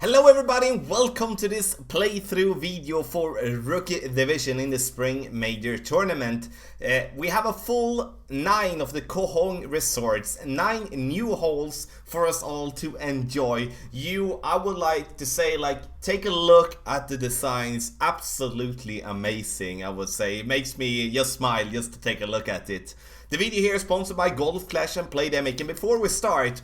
Hello everybody and welcome to this playthrough video for Rookie Division in the Spring Major Tournament. We have a full 9 of the Koh Hong Resorts, 9 new holes for us all to enjoy. I would like to say, take a look at the designs, absolutely amazing I would say. It makes me just smile just to take a look at it. The video here is sponsored by Golf Clash and Playdemic, and before we start,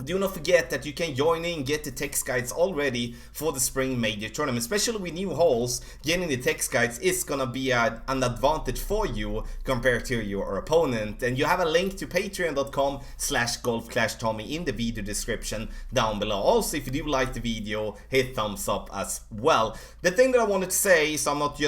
do not forget that you can join in and get the text guides already for the Spring Major Tournament. Especially with new holes, getting the text guides is gonna be an advantage for you compared to your opponent. And you have a link to patreon.com/golfclashtommy in the video description down below. Also, if you do like the video, hit thumbs up as well. The thing that I wanted to say, so I'm not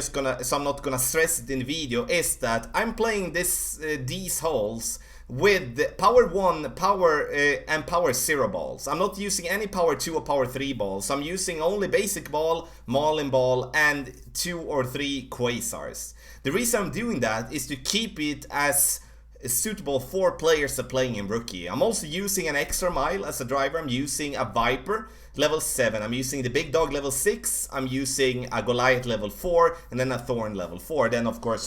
gonna stress it in the video, is that I'm playing these holes with power 1, power and power 0 balls. I'm not using any power 2 or power 3 balls. I'm using only basic ball, Marlin ball and 2 or 3 quasars. The reason I'm doing that is to keep it as suitable for players that are playing in Rookie. I'm also using an extra mile as a driver. I'm using a Viper level 7. I'm using the Big Dog level 6. I'm using a Goliath level 4 and then a Thorn level 4. Then of course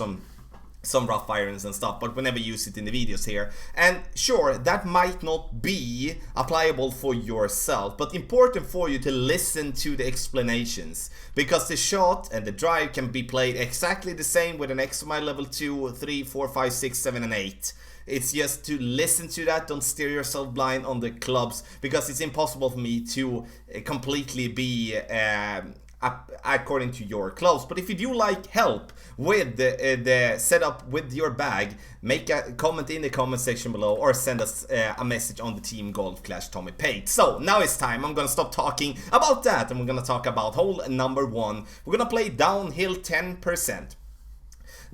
some rough irons and stuff, but we never use it in the videos here. And sure, that might not be applicable for yourself, but important for you to listen to the explanations, because the shot and the drive can be played exactly the same with an extra mile level 2, 3, 4, 5, 6, 7 and 8. It's just to listen to that, don't steer yourself blind on the clubs, because it's impossible for me to completely be according to your clubs. But if you do like help with the setup with your bag, make a comment in the comment section below or send us a message on the Team Golf Clash Tommy page. So now it's time. I'm gonna stop talking about that and we're gonna talk about hole number 1. We're gonna play downhill 10%.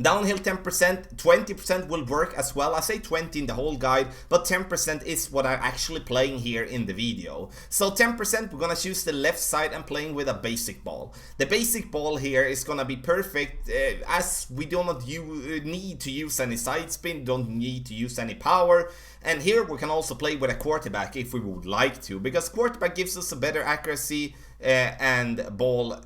Downhill 10%, 20% will work as well. I say 20 in the whole guide, but 10% is what I'm actually playing here in the video. So 10%, we're gonna choose the left side and playing with a basic ball. The basic ball here is gonna be perfect as we do not need to use any side spin, don't need to use any power. And here we can also play with a quarterback if we would like to, because quarterback gives us a better accuracy and ball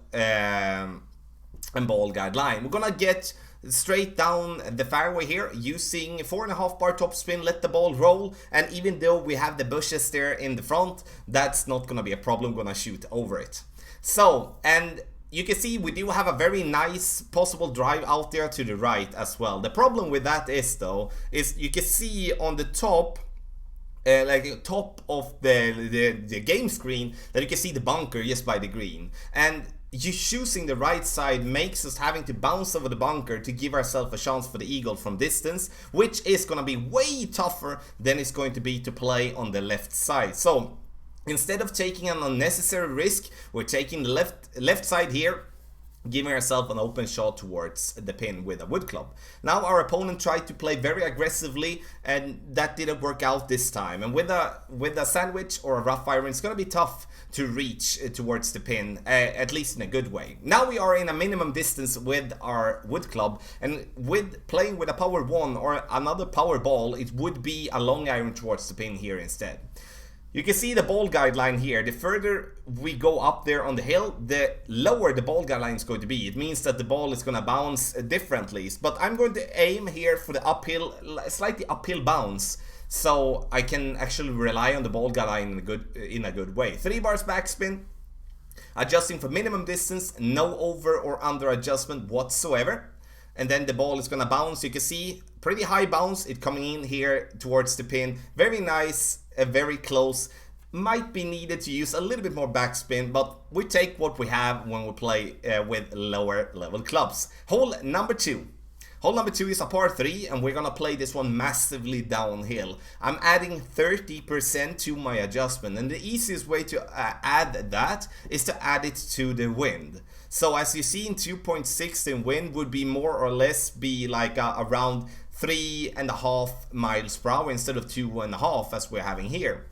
guideline. We're gonna get straight down the fairway here using 4.5 bar top spin, let the ball roll, and even though we have the bushes there in the front, that's not gonna be a problem. We're gonna shoot over it. So, and you can see we do have a very nice possible drive out there to the right as well. The problem with that is you can see on the top top of the game screen that you can see the bunker just by the green, and you choosing the right side makes us having to bounce over the bunker to give ourselves a chance for the eagle from distance, which is going to be way tougher than it's going to be to play on the left side. So instead of taking an unnecessary risk, we're taking the left side here, giving ourselves an open shot towards the pin with a wood club. Now our opponent tried to play very aggressively and that didn't work out this time. And with a sandwich or a rough iron, it's going to be tough to reach towards the pin, at least in a good way. Now we are in a minimum distance with our wood club, and with playing with a power 1 or another power ball, it would be a long iron towards the pin here instead. You can see the ball guideline here. The further we go up there on the hill, the lower the ball guideline is going to be. It means that the ball is going to bounce differently. But I'm going to aim here for the uphill, slightly uphill bounce, so I can actually rely on the ball guideline in a good way. 3 bars backspin, adjusting for minimum distance, no over or under adjustment whatsoever. And then the ball is going to bounce. You can see pretty high bounce, it coming in here towards the pin. Very nice, very close. Might be needed to use a little bit more backspin, but we take what we have when we play with lower level clubs. Hole number 2. Hole number 2 is a par 3 and we're gonna play this one massively downhill. I'm adding 30% to my adjustment, and the easiest way to add that is to add it to the wind. So as you see in 2.6, in wind would be more or less be like around 3.5 miles per hour instead of 2.5 as we're having here.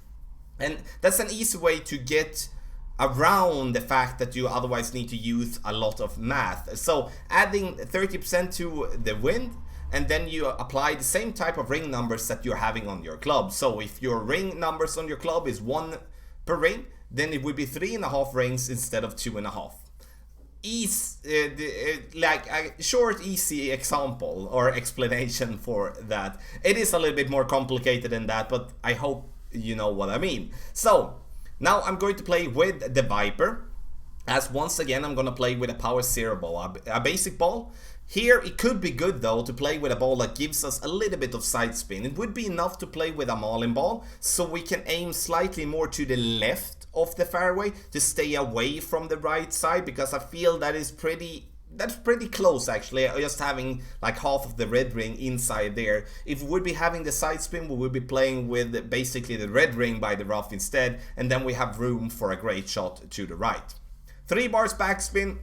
And that's an easy way to get around the fact that you otherwise need to use a lot of math. So adding 30% to the wind, and then you apply the same type of ring numbers that you're having on your club. So if your ring numbers on your club is 1 per ring, then it would be 3.5 rings instead of 2.5. Like a short, easy example or explanation for that. It is a little bit more complicated than that, but I hope you know what I mean. So now I'm going to play with the Viper, as once again I'm going to play with a power 0 ball, a basic ball. Here it could be good though to play with a ball that gives us a little bit of side spin. It would be enough to play with a Marlin ball, so we can aim slightly more to the left of the fairway to stay away from the right side, because I feel that's pretty close actually, just having like half of the red ring inside there. If we would be having the side spin, we would be playing with basically the red ring by the rough instead, and then we have room for a great shot to the right. 3 bars backspin,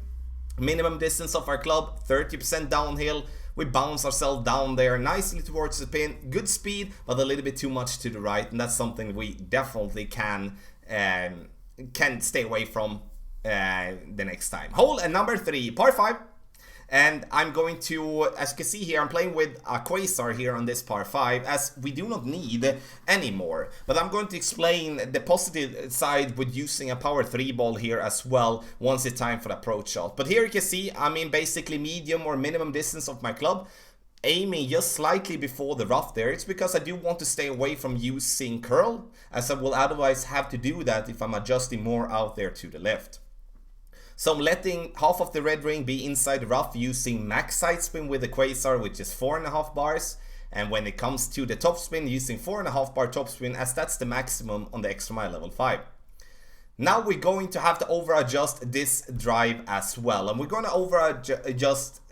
minimum distance of our club, 30% downhill. We bounce ourselves down there nicely towards the pin. Good speed, but a little bit too much to the right, and that's something we definitely can stay away from the next time. Hole number 3, par 5. And I'm going to, as you can see here, I'm playing with a Quasar here on this par 5, as we do not need any more. But I'm going to explain the positive side with using a power 3 ball here as well once it's time for the approach shot. But here you can see I'm in basically medium or minimum distance of my club, aiming just slightly before the rough there. It's because I do want to stay away from using curl, as I will otherwise have to do that if I'm adjusting more out there to the left. So I'm letting half of the red ring be inside the rough using max side spin with the Quasar, which is 4.5 bars. And when it comes to the topspin, using 4.5 bar topspin, as that's the maximum on the extra mile level 5. Now we're going to have to over adjust this drive as well. And we're going to over adjust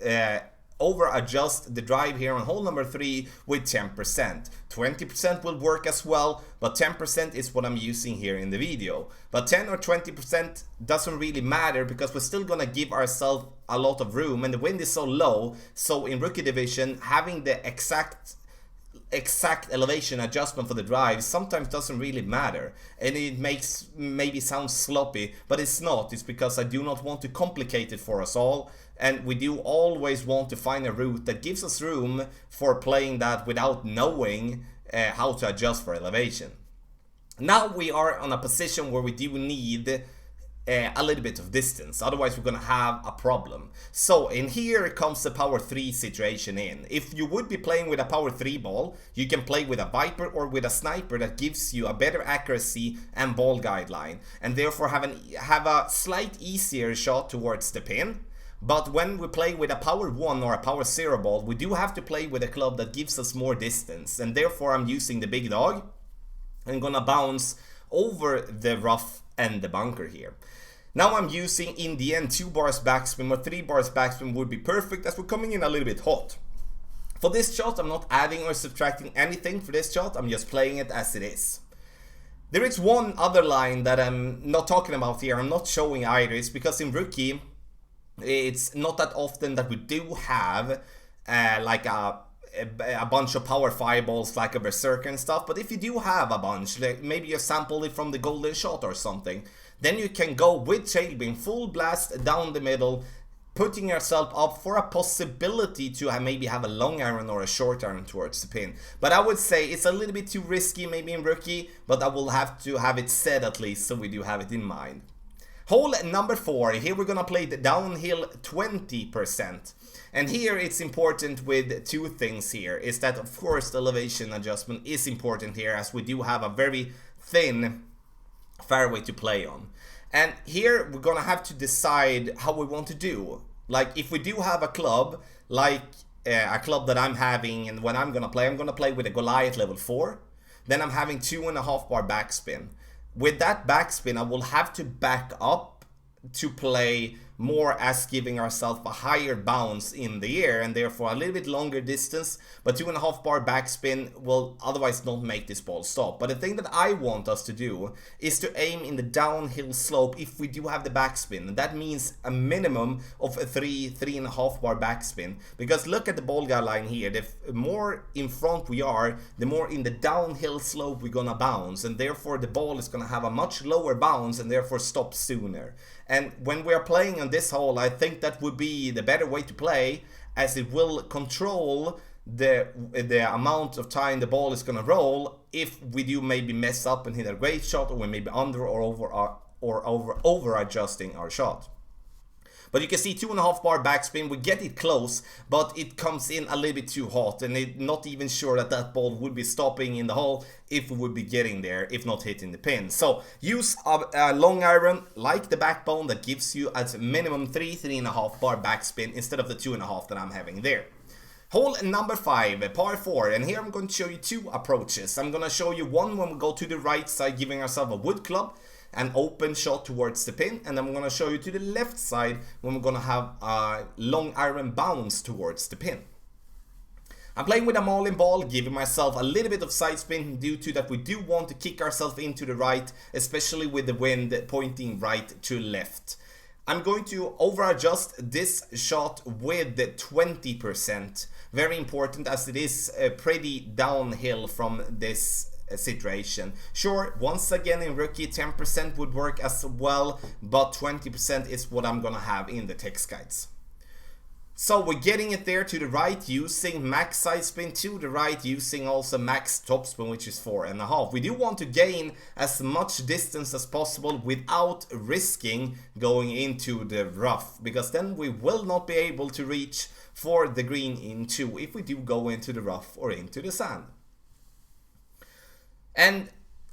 the drive here on hole number 3 with 10%. 20% will work as well, but 10% is what I'm using here in the video. But 10 or 20% doesn't really matter, because we're still gonna give ourselves a lot of room, and the wind is so low, so in rookie division having the exact elevation adjustment for the drive sometimes doesn't really matter, and it makes maybe sound sloppy, but it's not. It's because I do not want to complicate it for us all, and we do always want to find a route that gives us room for playing that without knowing how to adjust for elevation. Now we are on a position where we do need a little bit of distance, otherwise we're gonna have a problem. So in here comes the power 3 situation in. If you would be playing with a power 3 ball, you can play with a Viper or with a Sniper that gives you a better accuracy and ball guideline, and therefore have a slight easier shot towards the pin. But when we play with a power 1 or a power 0 ball, we do have to play with a club that gives us more distance, and therefore I'm using the big dog. I'm gonna bounce over the rough and the bunker here. Now I'm using, in the end, 2 bars backspin or 3 bars backspin would be perfect, as we're coming in a little bit hot. For this shot, I'm not adding or subtracting anything for this shot, I'm just playing it as it is. There is one other line that I'm not talking about here, I'm not showing either. It's because in rookie, it's not that often that we do have like a bunch of power 5 balls like a Berserker and stuff. But if you do have a bunch, like maybe you sample it from the golden shot or something, then you can go with tailbeam full blast down the middle, putting yourself up for a possibility to maybe have a long iron or a short iron towards the pin. But I would say it's a little bit too risky maybe in rookie, but I will have to have it said at least, so we do have it in mind. Hole number 4, here we're gonna play the downhill 20%. And here it's important with 2 things here, is that of course the elevation adjustment is important here, as we do have a very thin fairway to play on. And here we're gonna have to decide how we want to do. Like if we do have a club, like a club that I'm having, and when I'm gonna play with a Goliath level 4, then I'm having 2.5 bar backspin. With that backspin, I will have to back up to play more as giving ourselves a higher bounce in the air, and therefore a little bit longer distance, but 2.5 bar backspin will otherwise not make this ball stop. But the thing that I want us to do is to aim in the downhill slope if we do have the backspin, and that means a minimum of a 3.5 bar backspin, because look at the ball guideline here. The more in front we are, the more in the downhill slope we're gonna bounce, and therefore the ball is gonna have a much lower bounce and therefore stop sooner. And when we are playing on this hole, I think that would be the better way to play, as it will control the amount of time the ball is gonna roll if we do maybe mess up and hit a great shot, or we maybe under or over or over adjusting our shot. But you can see 2.5 bar backspin, we get it close, but it comes in a little bit too hot, and it's not even sure that that ball would be stopping in the hole if we would be getting there, if not hitting the pin. So use a long iron like the backbone that gives you at minimum 3.5 bar backspin instead of the 2.5 that I'm having there. Hole number 5, par 4, and here I'm going to show you two approaches. I'm going to show you one when we go to the right side, giving ourselves a wood club, an open shot towards the pin, and I'm going to show you to the left side when we're going to have a long iron bounce towards the pin. I'm playing with a mauling ball, giving myself a little bit of side spin due to that we do want to kick ourselves into the right, especially with the wind pointing right to left. I'm going to over adjust this shot with 20%. Very important as it is pretty downhill from this situation. Sure, once again in rookie 10% would work as well, but 20% is what I'm gonna have in the text guides. So we're getting it there to the right using max side spin, to the right using also max top spin, which is 4.5. We do want to gain as much distance as possible without risking going into the rough, because then we will not be able to reach for the green in 2 if we do go into the rough or into the sand. And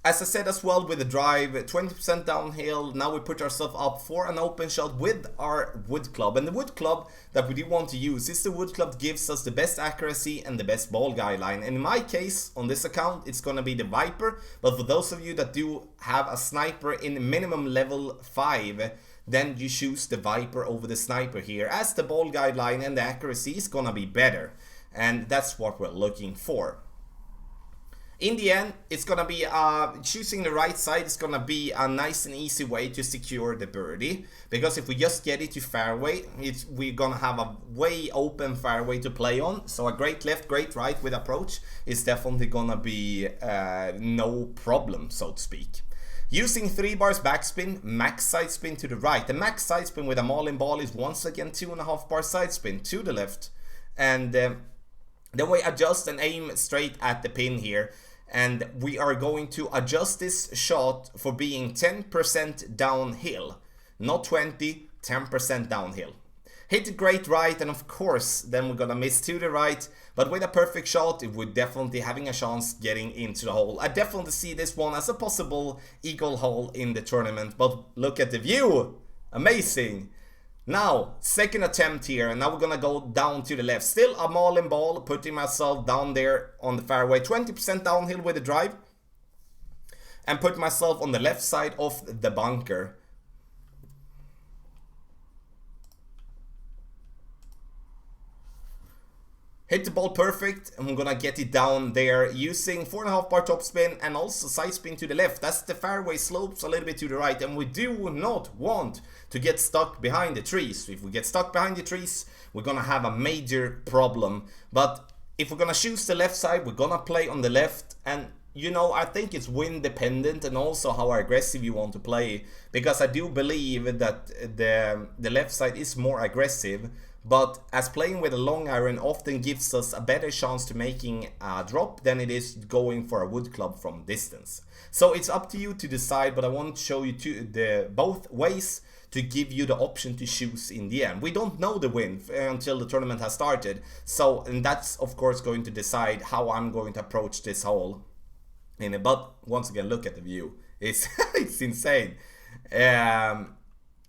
as I said as well with the drive, 20% downhill, now we put ourselves up for an open shot with our wood club. And the wood club that we do want to use is the wood club that gives us the best accuracy and the best ball guideline. And in my case, on this account, it's going to be the Viper. But for those of you that do have a sniper in minimum level 5, then you choose the Viper over the sniper here, as the ball guideline and the accuracy is going to be better. And that's what we're looking for. In the end, it's gonna be choosing the right side is gonna be a nice and easy way to secure the birdie, because if we just get it to fairway, we're gonna have a way open fairway to play on. So a great left, great right with approach is definitely gonna be no problem, so to speak. Using 3 bars backspin, max side spin to the right. The max side spin with a mauling ball is once again 2.5 bar side spin to the left, and then we adjust and aim straight at the pin here. And we are going to adjust this shot for being 10% downhill, not 20, 10% downhill. Hit it great right, and of course then we're gonna miss to the right, but with a perfect shot we're definitely having a chance getting into the hole. I definitely see this one as a possible eagle hole in the tournament, but look at the view, amazing. Now, second attempt here, and now we're gonna go down to the left. Still a mauling ball, putting myself down there on the fairway, 20% downhill with the drive, and put myself on the left side of the bunker. Hit the ball perfect, and I'm gonna get it down there using 4.5 bar topspin and also side spin to the left. That's the fairway slopes a little bit to the right, and we do not want to get stuck behind the trees. If we get stuck behind the trees, we're gonna have a major problem. But if we're gonna choose the left side, we're gonna play on the left, and you know, I think it's wind dependent and also how aggressive you want to play, because I do believe that the left side is more aggressive. But as playing with a long iron often gives us a better chance to making a drop than it is going for a wood club from distance. So it's up to you to decide, but I want to show you both ways to give you the option to choose in the end. We don't know the wind until the tournament has started, so and that's of course going to decide how I'm going to approach this hole. But once again, look at the view. It's it's insane.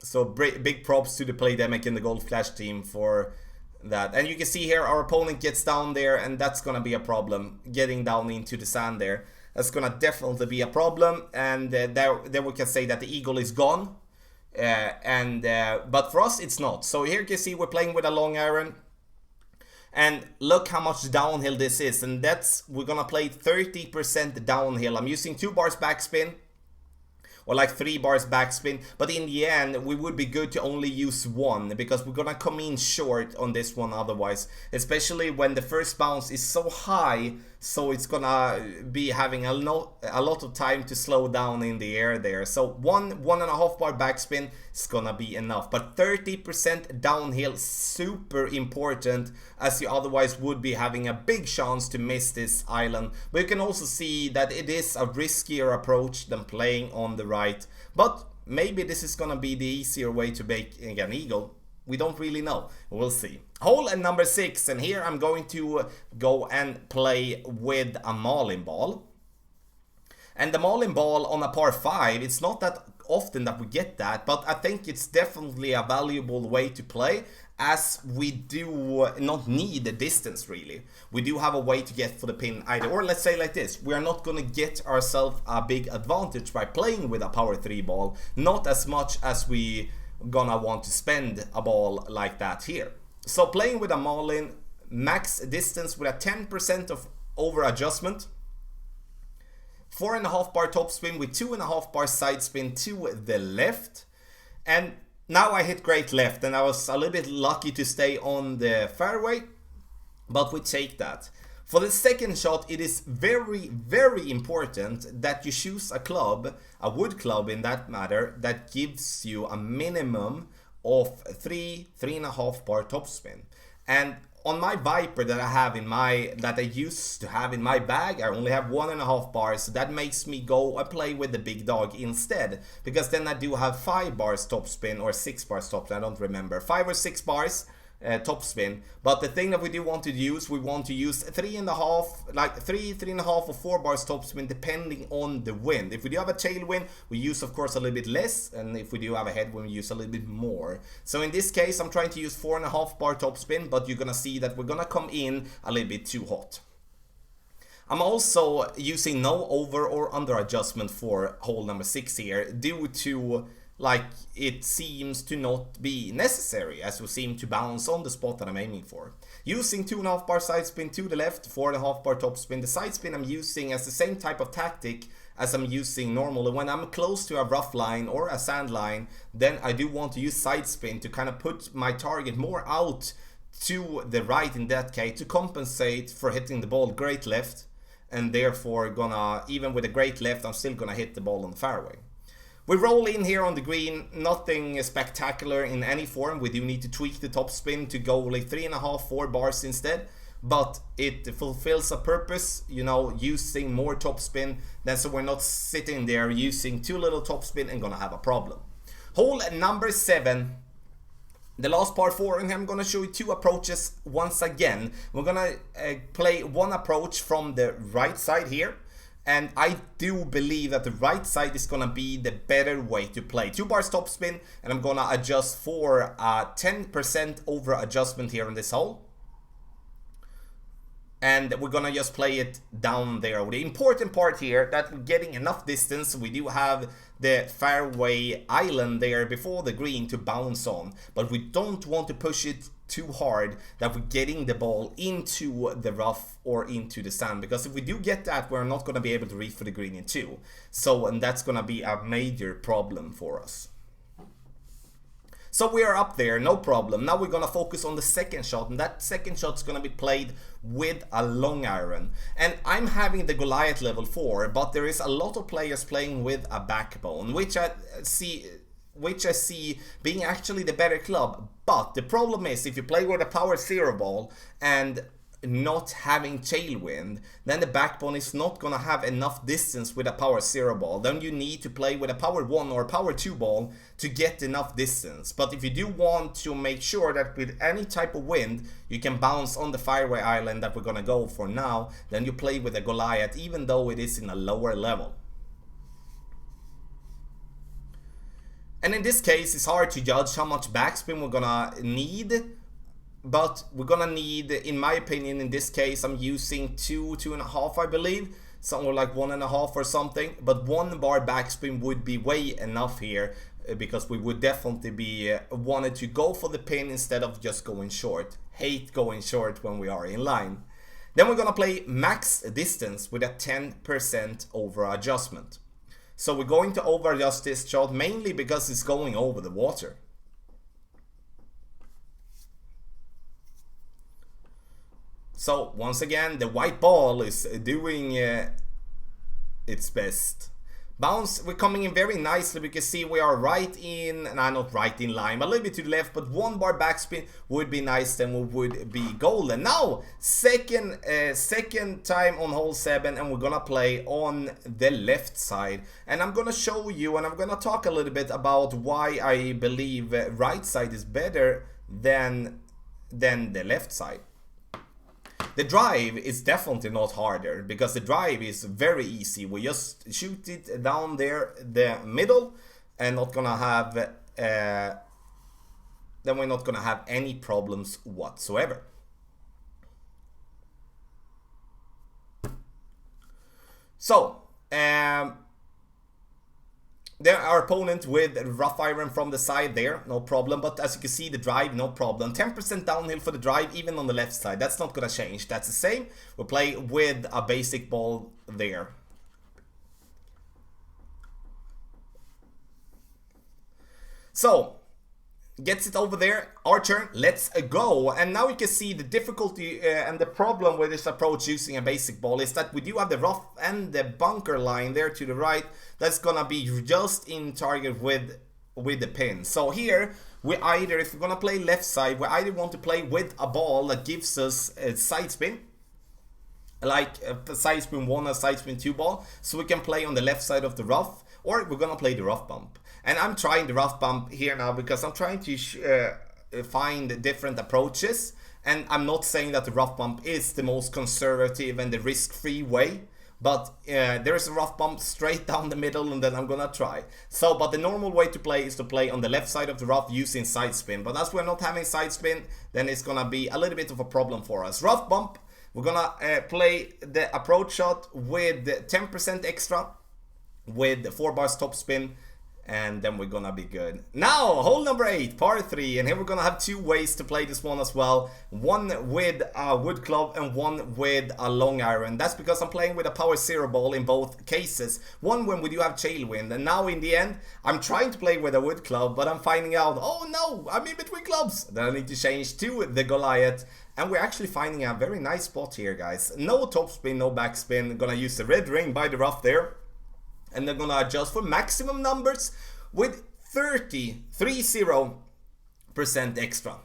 So big props to the Playdemic and the Gold Flash team for that. And you can see here our opponent gets down there, and that's gonna be a problem, getting down into the sand there. That's gonna definitely be a problem, and there we can say that the eagle is gone. But for us it's not. So here you can see we're playing with a long iron, and look how much downhill this is, and we're gonna play 30% downhill. I'm using 2 bars backspin, or like 3 bars backspin, but in the end we would be good to only use 1, because we're gonna come in short on this one otherwise, especially when the first bounce is so high, so it's gonna be having a lot of time to slow down in the air there. So 1.5 bar backspin is gonna be enough, but 30% downhill, super important, as you otherwise would be having a big chance to miss this island. But you can also see that it is a riskier approach than playing on the right, but maybe this is gonna be the easier way to make an eagle. We don't really know. We'll see. Hole number 6, and here I'm going to go and play with a marlin ball. And the marlin ball on a par 5, it's not that often that we get that, but I think it's definitely a valuable way to play, as we do not need the distance really. We do have a way to get for the pin either, or let's say like this, we are not gonna get ourselves a big advantage by playing with a power 3 ball, not as much as we gonna want to spend a ball like that here. So playing with a marlin, max distance with a 10% of over adjustment, 4.5 bar topspin with 2.5 bar side spin to the left. And now I hit great left, and I was a little bit lucky to stay on the fairway, but we take that. For the second shot, it is very, very important that you choose a club, a wood club in that matter, that gives you a minimum of 3.5 bar topspin. And on my Viper that I used to have in my bag, I only have 1.5 bars, so that makes me go and play with the big dog instead, because then I do have 5 bars topspin, or 6 bars topspin, I don't remember, 5 or 6 bars topspin. But the thing that we do want to use, we want to use 3.5, like 3.5 or 4 bars topspin depending on the wind. If we do have a tailwind, we use of course a little bit less, and if we do have a headwind, we use a little bit more. So in this case I'm trying to use 4.5 bar topspin, but you're gonna see that we're gonna come in a little bit too hot. I'm also using no over or under adjustment for hole number 6 here, due to like it seems to not be necessary, as we seem to bounce on the spot that I'm aiming for. Using 2.5 bar side spin to the left, 4.5 bar top spin. The side spin I'm using as the same type of tactic as I'm using normally. When I'm close to a rough line or a sand line, then I do want to use side spin to kind of put my target more out to the right in that case, to compensate for hitting the ball great left, and therefore gonna, even with a great left, I'm still gonna hit the ball on the fairway. We roll in here on the green, nothing spectacular in any form. We do need to tweak the top spin to go like 3.5, 4 bars instead, but it fulfills a purpose, you know, using more top spin, then so we're not sitting there using too little top spin and gonna have a problem. Hole number 7, the last par 4, and I'm gonna show you 2 approaches once again. We're gonna play one approach from the right side here. And I do believe that the right side is gonna be the better way to play. 2 bars top spin, and I'm gonna adjust for 10% over adjustment here on this hole. And we're gonna just play it down there. The important part here, that we're getting enough distance. We do have the fairway island there before the green to bounce on, but we don't want to push it too hard that we're getting the ball into the rough or into the sand, because if we do get that, we're not going to be able to reach for the green in 2. So, and that's going to be a major problem for us. So we are up there, no problem. Now we're going to focus on the second shot, and that second shot is going to be played with a long iron. And I'm having the Goliath level 4, but there is a lot of players playing with a backbone, which I see being actually the better club. But the problem is, if you play with a power 0 ball and not having tailwind, then the backbone is not gonna have enough distance with a power 0 ball. Then you need to play with a power 1 or power 2 ball to get enough distance. But if you do want to make sure that with any type of wind you can bounce on the fairway island that we're gonna go for now, then you play with a Goliath, even though it is in a lower level. And in this case, it's hard to judge how much backspin we're gonna need, but we're gonna need, in my opinion, in this case, I'm using 2.5, I believe, somewhere like 1.5 or something, but 1 bar backspin would be way enough here, because we would definitely be wanted to go for the pin instead of just going short. Hate going short when we are in line. Then we're gonna play max distance with a 10% over adjustment. So we're going to over adjust this shot mainly because it's going over the water. So once again, the white ball is doing its best. Bounce, we're coming in very nicely. We can see we are right in, nah, not right in line, but a little bit to the left, but 1 bar backspin would be nice, then we would be golden. Now, second time on hole 7, and we're gonna play on the left side. And I'm gonna show you, and I'm gonna talk a little bit about why I believe right side is better than the left side. The drive is definitely not harder, because the drive is very easy. We just shoot it down there, the middle, and not gonna have, then we're not gonna have any problems whatsoever. So, there our opponent with rough iron from the side there, no problem. But as you can see, the drive, no problem. 10% downhill for the drive, even on the left side. That's not gonna change. That's the same. We'll play with a basic ball there. So, gets it over there, our turn, let's go. And now you can see the difficulty and the problem with this approach using a basic ball is that we do have the rough and the bunker line there to the right. That's gonna be just in target with the pin. So here, we either, if we're gonna play left side, we either want to play with a ball that gives us a side spin, like a side spin 1 or side spin 2 ball, so we can play on the left side of the rough, or we're gonna play the rough bump. And I'm trying the rough bump here now because I'm trying to find different approaches. And I'm not saying that the rough bump is the most conservative and the risk-free way. But there is a rough bump straight down the middle, and then I'm gonna try. So, but the normal way to play is to play on the left side of the rough using side spin. But as we're not having side spin, then it's gonna be a little bit of a problem for us. Rough bump, we're gonna play the approach shot with 10% extra, with 4 bars top spin, and then we're gonna be good. Now, hole number 8, par 3, and here we're gonna have 2 ways to play this one as well. One with a wood club and one with a long iron. That's because I'm playing with a power 0 ball in both cases. One when we do have tailwind, and now in the end, I'm trying to play with a wood club, but I'm finding out, oh no, I'm in between clubs. Then I need to change to the Goliath. And we're actually finding a very nice spot here, guys. No top spin, no backspin. Gonna use the red ring by the rough there. And they're gonna adjust for maximum numbers with 30% extra.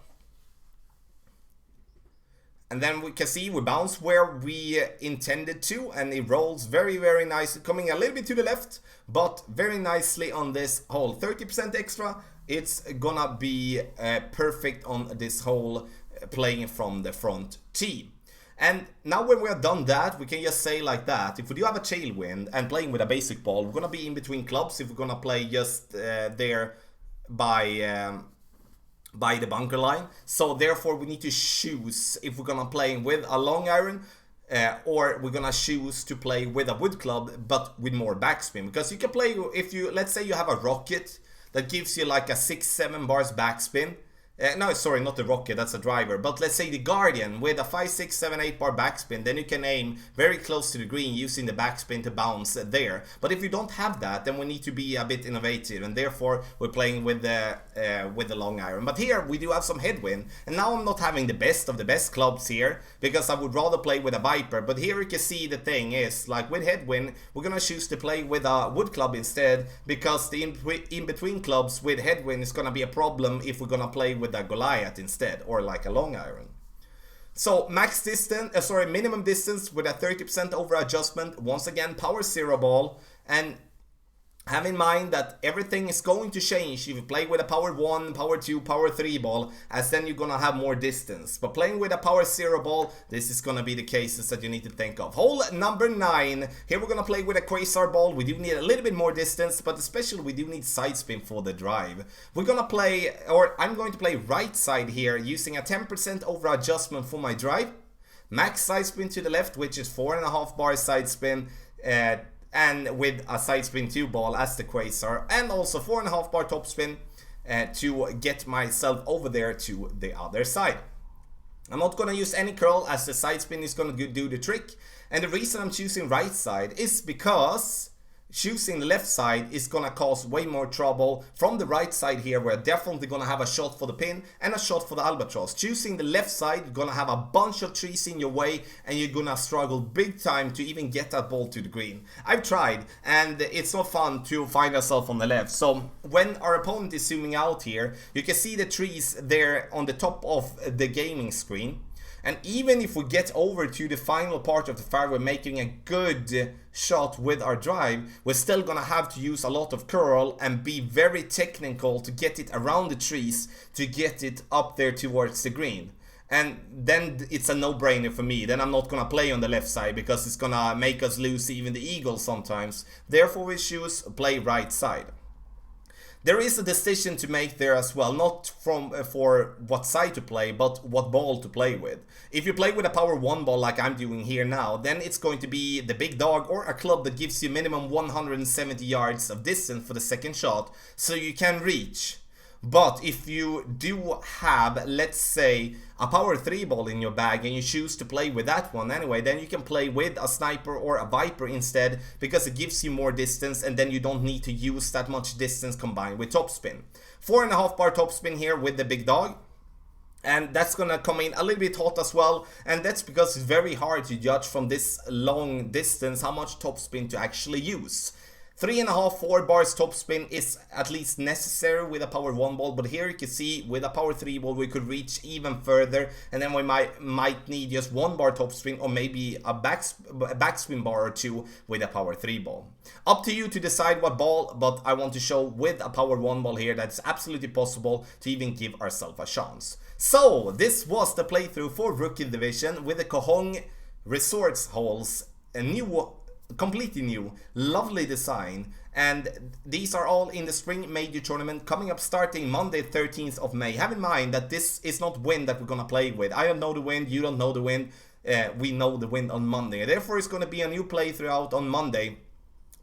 And then we can see we bounce where we intended to, and it rolls very, very nicely, coming a little bit to the left, but very nicely on this hole. 30% extra, it's gonna be perfect on this hole, playing from the front tee. And now when we have done that, we can just say like that, if we do have a tailwind and playing with a basic ball, we're gonna be in between clubs if we're gonna play just there by the bunker line. So therefore we need to choose if we're gonna play with a long iron or we're gonna choose to play with a wood club but with more backspin. Because you can play, if you, let's say you have a rocket that gives you like a 6-7 bars backspin. No, sorry, not the rocket, that's a driver. But let's say the Guardian with a 5, 6, 7, 8 bar backspin, then you can aim very close to the green using the backspin to bounce there. But if you don't have that, then we need to be a bit innovative, and therefore we're playing with the long iron. But here we do have some headwind, and now I'm not having the best of the best clubs here, because I would rather play with a Viper. But here you can see the thing is, like with headwind, we're gonna choose to play with a wood club instead, because the in-between clubs with headwind is gonna be a problem if we're gonna play with a Goliath instead, or like a long iron. So max distance, minimum distance with a 30% over adjustment. Once again, power 0 ball, and have in mind that everything is going to change if you play with a power 1, power 2, power 3 ball, as then you're gonna have more distance. But playing with a power 0 ball, this is gonna be the cases that you need to think of. Hole number 9, here we're gonna play with a quasar ball. We do need a little bit more distance, but especially we do need side spin for the drive. We're gonna play, or I'm going to play right side here using a 10% over adjustment for my drive. Max side spin to the left, which is 4.5 bar side spin, and with a side spin 2 ball as the quasar, and also 4.5 bar top spin to get myself over there to the other side. I'm not gonna use any curl, as the side spin is gonna do the trick. And the reason I'm choosing right side is because choosing the left side is gonna cause way more trouble. From the right side here, we're definitely gonna have a shot for the pin and a shot for the albatross. Choosing the left side, you're gonna have a bunch of trees in your way and you're gonna struggle big time to even get that ball to the green. I've tried and it's not fun to find yourself on the left. So when our opponent is zooming out here, you can see the trees there on the top of the gaming screen. And even if we get over to the final part of the fairway making a good shot with our drive, we're still gonna have to use a lot of curl and be very technical to get it around the trees to get it up there towards the green. And then it's a no-brainer for me. Then I'm not gonna play on the left side because it's gonna make us lose even the eagle sometimes. Therefore we choose play right side. There is a decision to make there as well, not for what side to play, but what ball to play with. If you play with a power 1 ball like I'm doing here now, then it's going to be the big dog or a club that gives you minimum 170 yards of distance for the second shot, so you can reach. But if you do have, let's say, a power 3 ball in your bag and you choose to play with that one anyway, then you can play with a sniper or a viper instead, because it gives you more distance and then you don't need to use that much distance combined with topspin. 4.5 bar topspin here with the big dog. And that's gonna come in a little bit hot as well, and that's because it's very hard to judge from this long distance how much topspin to actually use. 3.5, 4 bars topspin is at least necessary with a power 1 ball, but here you can see with a power 3 ball we could reach even further, and then we might need just 1 bar topspin or maybe a backspin bar or 2 with a power 3 ball. Up to you to decide what ball, but I want to show with a power 1 ball here that it's absolutely possible to even give ourselves a chance. So this was the playthrough for Rookie Division with the Koh Hong Resorts holes, a new, completely new, lovely design, and these are all in the spring major tournament coming up starting Monday 13th of May. Have in mind that this is not wind that we're gonna play with. I don't know the wind, you don't know the wind, we know the wind on Monday. Therefore it's gonna be a new playthrough out on Monday,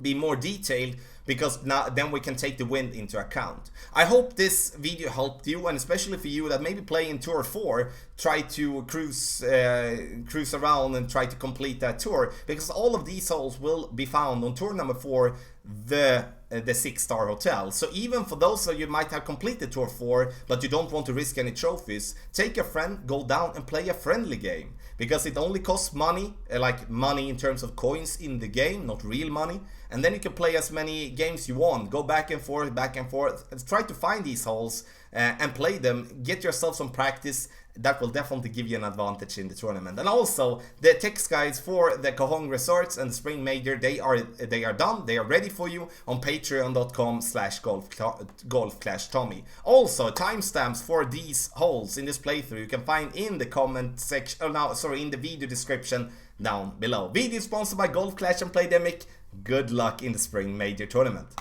be more detailed, because now then we can take the wind into account. I hope this video helped you, and especially for you that maybe play in Tour 4, try to cruise around and try to complete that tour, because all of these holes will be found on Tour number 4, the 6-star hotel. So even for those of you might have completed Tour 4 but you don't want to risk any trophies, take a friend, go down and play a friendly game, because it only costs money, like money in terms of coins in the game, not real money, and then you can play as many games you want, go back and forth, and try to find these holes and play them, get yourself some practice. That will definitely give you an advantage in the tournament. And also the text guides for the Koh Hong Resorts and the Spring Major, they are done, they are ready for you on patreon.com/golf-tommy. Also timestamps for these holes in this playthrough you can find in the comment section, in the video description down below. Video sponsored by Golf Clash and Playdemic. Good luck in the Spring Major tournament.